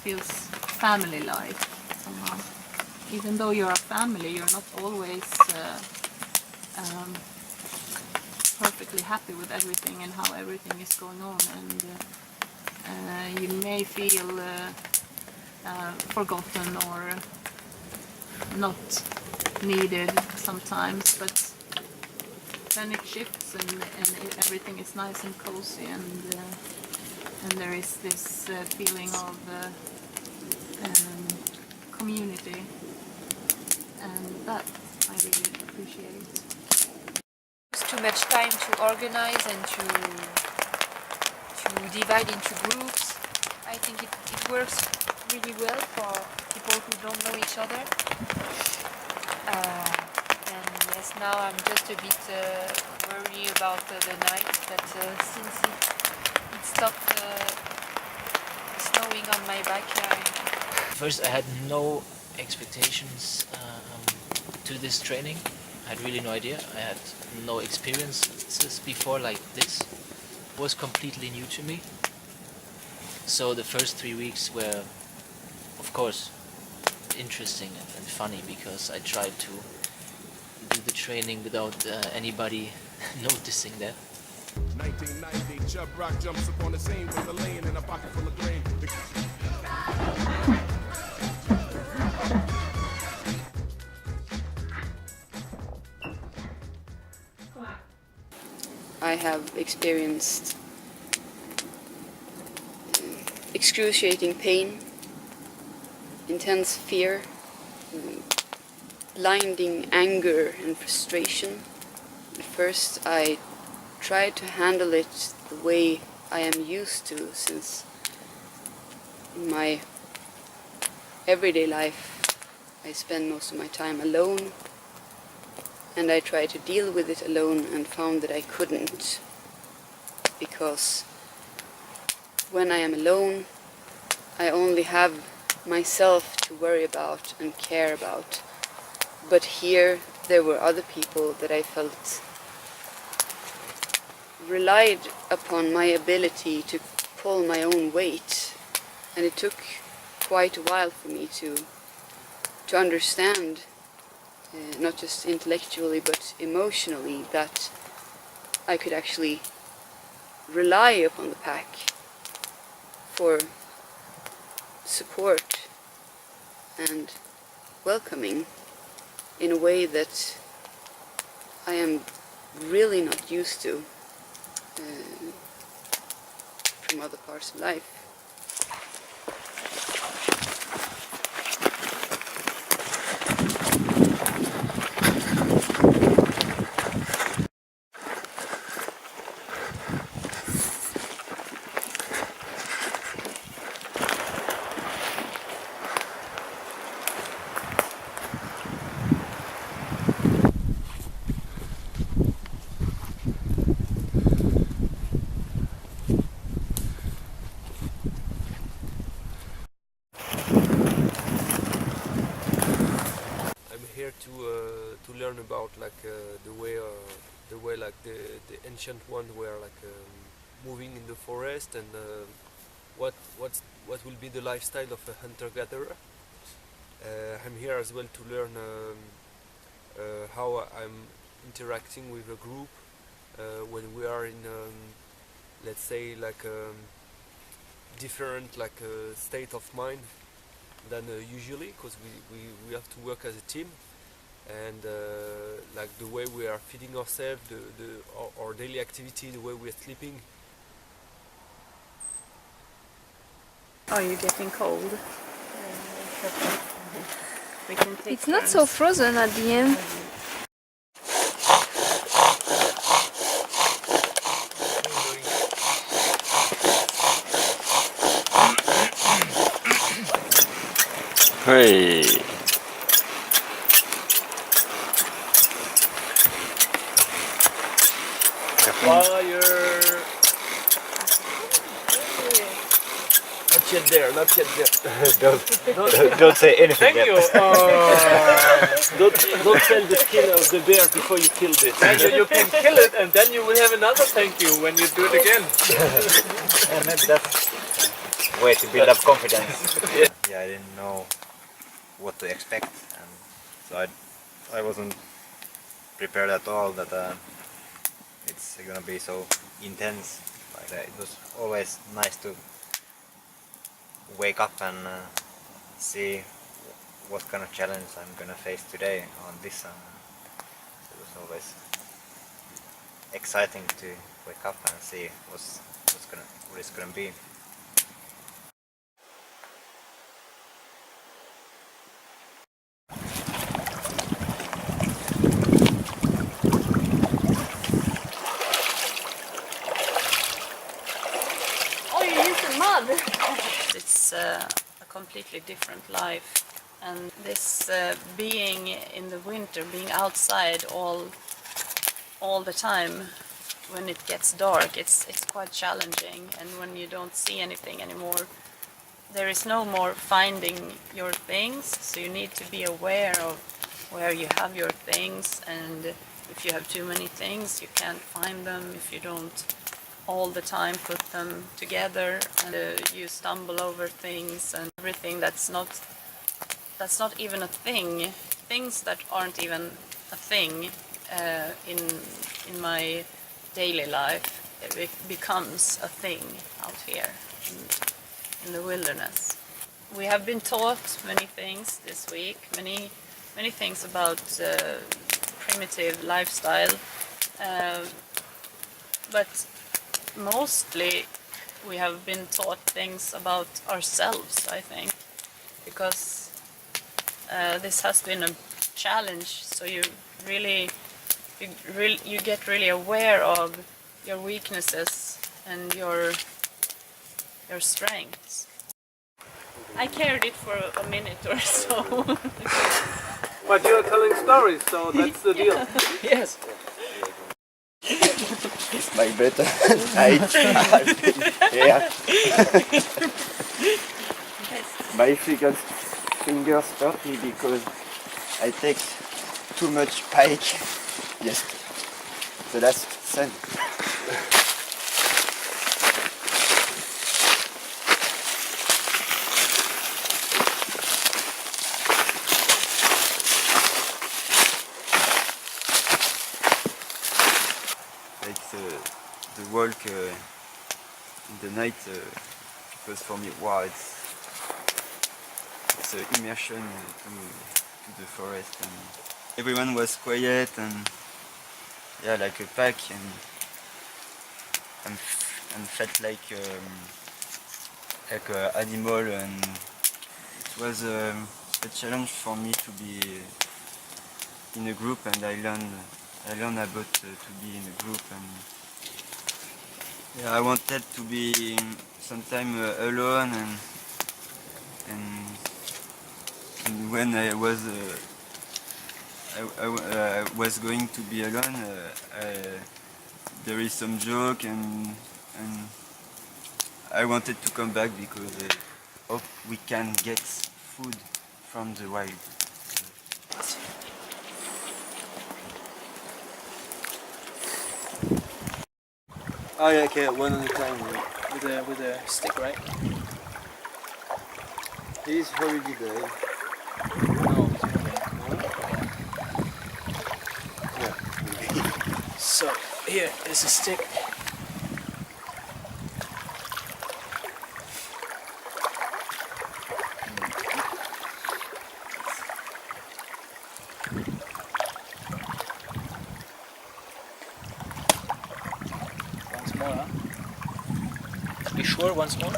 feels family-like somehow. Even though you're a family, you're not always perfectly happy with everything and how everything is going on, and you may feel forgotten or not needed sometimes, but then it shifts and everything is nice and cozy, and there is this feeling of community, and that I really appreciate. It's too much time to organize and to divide into groups. I think it works really well for people who don't know each other. And yes, now I'm just a bit worried about the night, but since it stopped snowing on my backyard. First, I had no expectations to this training. I had really no idea. I had no experiences before like this. It was completely new to me. So the first 3 weeks were, of course, interesting and funny, because I tried to do the training without anybody noticing that. 1990, Chubb Rock jumps upon the scene with a lane and a pocket full of grain. I have experienced excruciating pain, intense fear, blinding anger and frustration. At first I tried to handle it the way I am used to, since in my everyday life I spend most of my time alone, and I tried to deal with it alone and found that I couldn't, because when I am alone I only have myself to worry about and care about. But here there were other people that I felt relied upon my ability to pull my own weight, and it took quite a while for me to understand, not just intellectually but emotionally, that I could actually rely upon the pack for support and welcoming in a way that I am really not used to from other parts of life. To learn about the way like the ancient ones were moving in the forest, and what will be the lifestyle of a hunter-gatherer. I'm here as well to learn how I'm interacting with a group when we are in let's say different state of mind than usually, because we have to work as a team, and like the way we are feeding ourselves, our daily activity, the way we are sleeping. Are you getting cold? We can take It's not so frozen at the end. Hey. Fire! Not yet there, not yet there. Don't say anything Thank yet. you! Don't sell the skin of the bear before you kill it. And you can kill it, and then you will have another thank you when you do it again. Yeah, maybe that's way to build up confidence. Yeah, I didn't know what to expect, and so I wasn't prepared at all that it's gonna be so intense. Like it was always nice to wake up and see what kind of challenge I'm gonna face today on this. It was always exciting to wake up and see what it's gonna be. Oh, you're using mud! It's a completely different life, and this being in the winter, being outside all the time, when it gets dark, it's quite challenging, and when you don't see anything anymore, there is no more finding your things, so you need to be aware of where you have your things, and if you have too many things, you can't find them if you don't all the time put them together, and you stumble over things and everything that's not even a thing, things that aren't even a thing in my daily life, it becomes a thing out here in the wilderness. We have been taught many things this week, many things about primitive lifestyle, but mostly we have been taught things about ourselves, I think, because this has been a challenge, so you get really aware of your weaknesses and your strengths. I carried it for a minute or so. But you're telling stories, so that's the deal. Yes. It's my better. Yeah. My fingers dirty because I take too much pike. Yes. The last sun. Like the walk in the night, because for me, wow, it's immersion to the forest, and everyone was quiet and yeah, like a pack, and felt like an animal, and it was a challenge for me to be in a group, and I learned about to be in a group, and yeah, I wanted to be sometime alone, and when I was going to be alone, there is some joke, and I wanted to come back because I hope we can get food from the wild. Oh yeah, okay, one at a time with a stick, right? It is holiday day. No, Yeah. So here is a stick. Once more, huh? Be sure once more.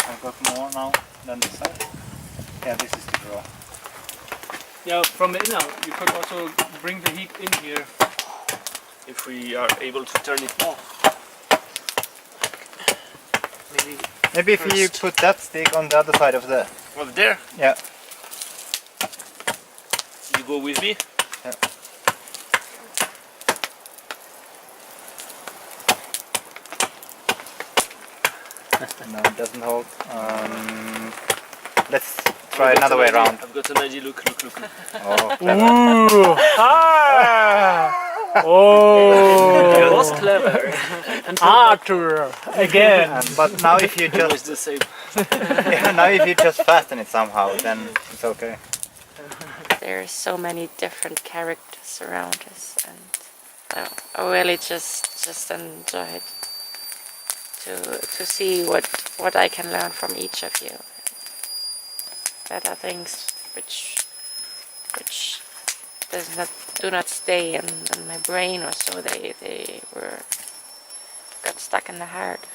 I've got more now than this side. Yeah, this is the draw. Yeah, from the inner, you could also bring the heat in here if we are able to turn it off. Maybe if you put that stick on the other side of the... Over there? Yeah. You go with me? Yeah. No, it doesn't hold. Let's try another way around. I've got an idea. Look. Oh, Ooh! Ah! Oh! It was clever. Arthur again. but now if you Always just the same. now if you just fasten it somehow, then it's okay. There are so many different characters around us, and I really just enjoyed to see what I can learn from each of you. That are things which do not stay in my brain, or so they got stuck in the heart.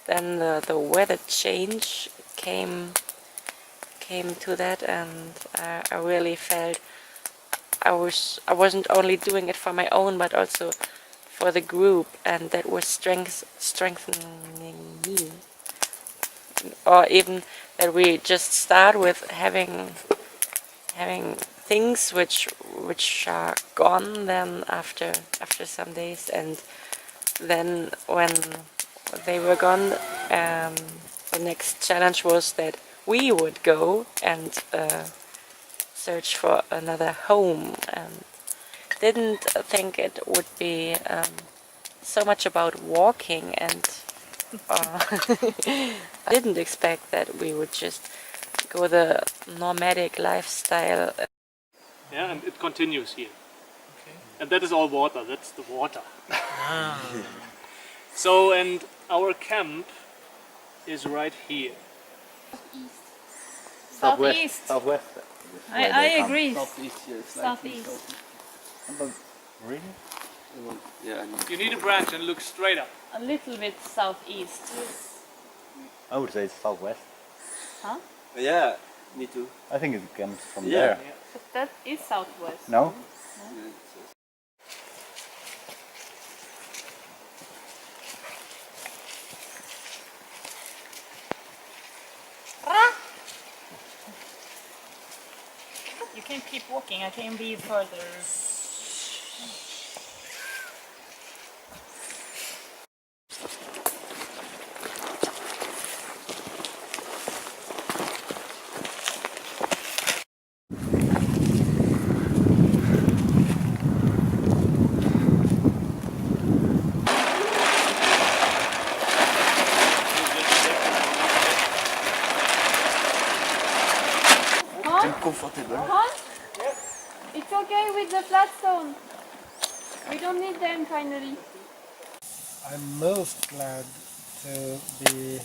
Then the weather change came to that, and I really felt I wasn't only doing it for my own, but also for the group, and that was strengthening me. Or even that we just start with having things which are gone then after some days, and then when they were gone, the next challenge was that we would go and search for another home, and didn't think it would be so much about walking, and I didn't expect that we would just go the nomadic lifestyle. Yeah, and it continues here. Okay. And that is all water. That's the water. So, and our camp is right here. Southeast. Southwest. I agree. Southeast, yes. Southeast. Really? Yeah. You need a branch and look straight up. A little bit southeast. I would say it's southwest. Huh? Yeah, me too. I think it comes from Yeah. there. But that is southwest. No? You can keep walking. I can be further. Comfortable. It's okay with the flat stone. We don't need them finally. I'm most glad to be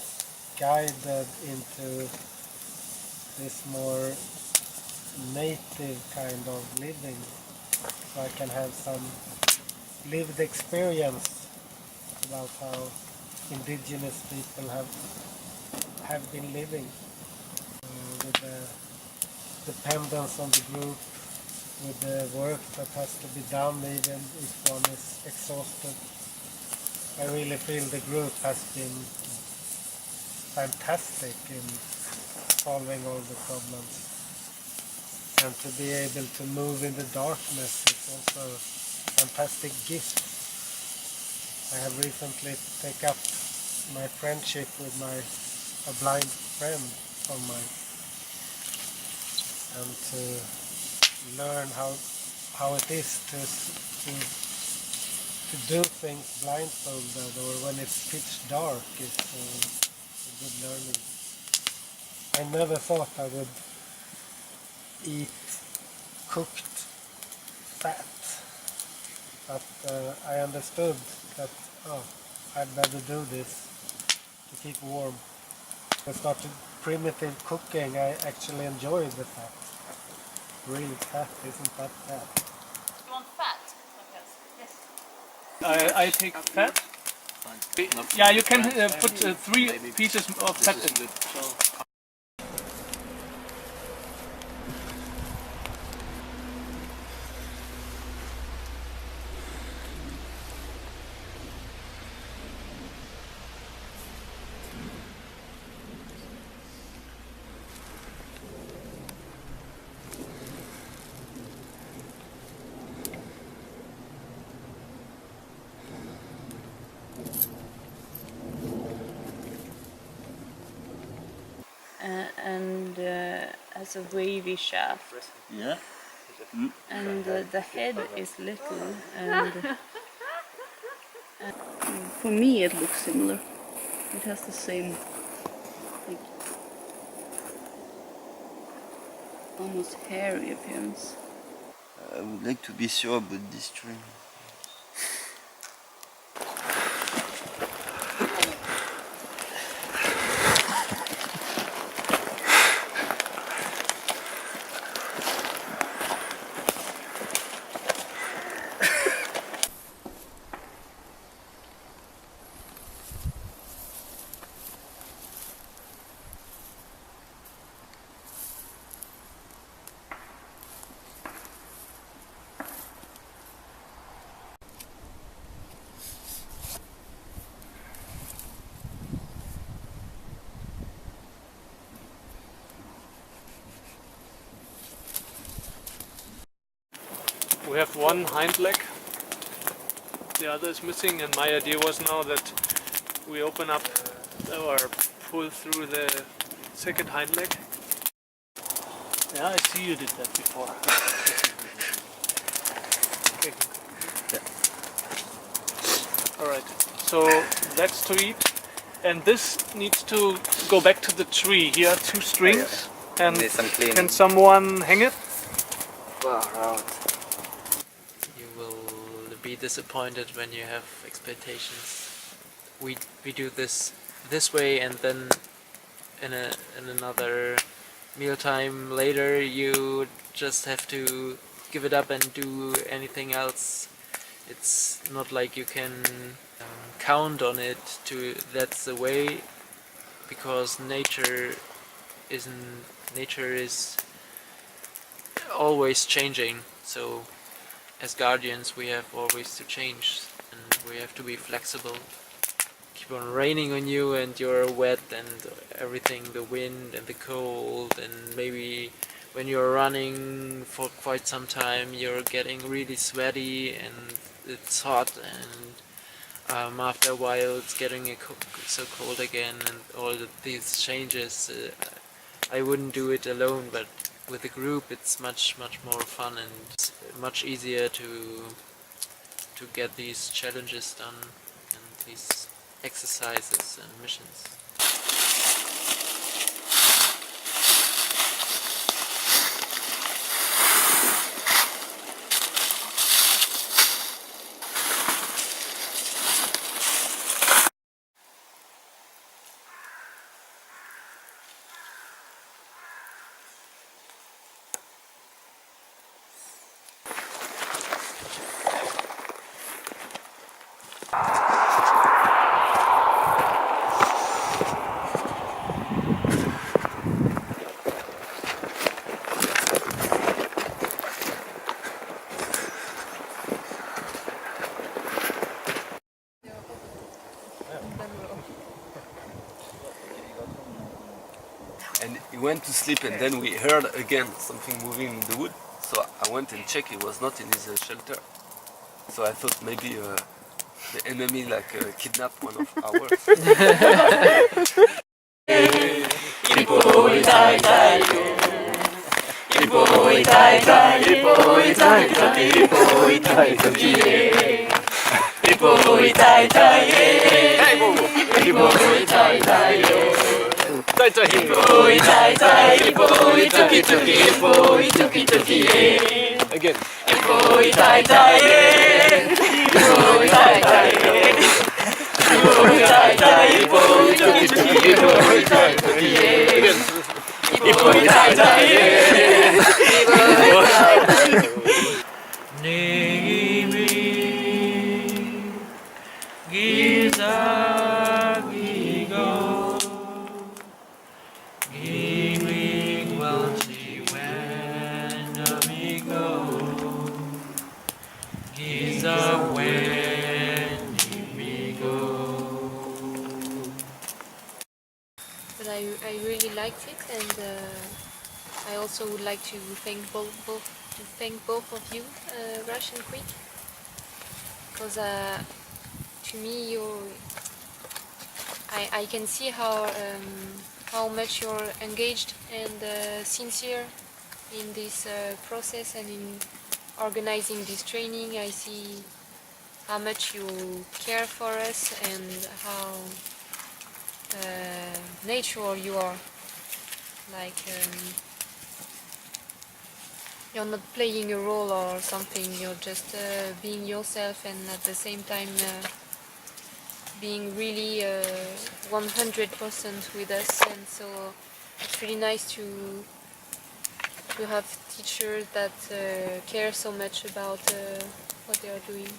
guided into this more native kind of living, so I can have some lived experience about how indigenous people have been living, with the dependence on the group, with the work that has to be done even if one is exhausted. I really feel the group has been fantastic in solving all the problems. And to be able to move in the darkness is also a fantastic gift. I have recently taken up my friendship with a blind friend of mine, and to learn how it is to do things blindfolded, or when it's pitch dark, is a good learning. I never thought I would eat cooked fat, but I understood that I'd better do this to keep warm. I started primitive cooking. I actually enjoyed the fat. Real fat, isn't that fat? You want fat? Yes. I take fat. Yeah, you can put 3 pieces of fat in it. So. And has a wavy shaft. Yeah. And the head is little, and For me, it looks similar. It has the same, like, almost hairy appearance. I would like to be sure about this train. We have one hind leg, the other is missing, and my idea was now that we open up or pull through the second hind leg. Yeah, I see you did that before. Okay. Alright, so that's to eat, and this needs to go back to the tree. Here are two strings, and Need some cleaning. can someone hang it? You will be disappointed when you have expectations. We do this way, and then in another mealtime later you just have to give it up and do anything else. It's not like you can count on it to that's the way, because nature is always changing. So as guardians we have always to change, and we have to be flexible. Keep on raining on you and you're wet and everything, the wind and the cold, and maybe when you're running for quite some time you're getting really sweaty and it's hot, and after a while it's getting so cold again, and all these changes. I wouldn't do it alone, but with a group it's much more fun and much easier to get these challenges done and these exercises and missions. And he went to sleep, and then we heard again something moving in the wood. So I went and checked. He was not in his shelter. So I thought maybe the enemy kidnapped one of ours. Again. But I really liked it, and I also would like to thank both of you, Rush and Quick, because to me I can see how how much you're engaged and sincere in this process and in organizing this training. I see how much you care for us and how natural you are. Like you're not playing a role or something, you're just being yourself and at the same time being really 100% with us. And so it's really nice to have teachers that care so much about what they are doing.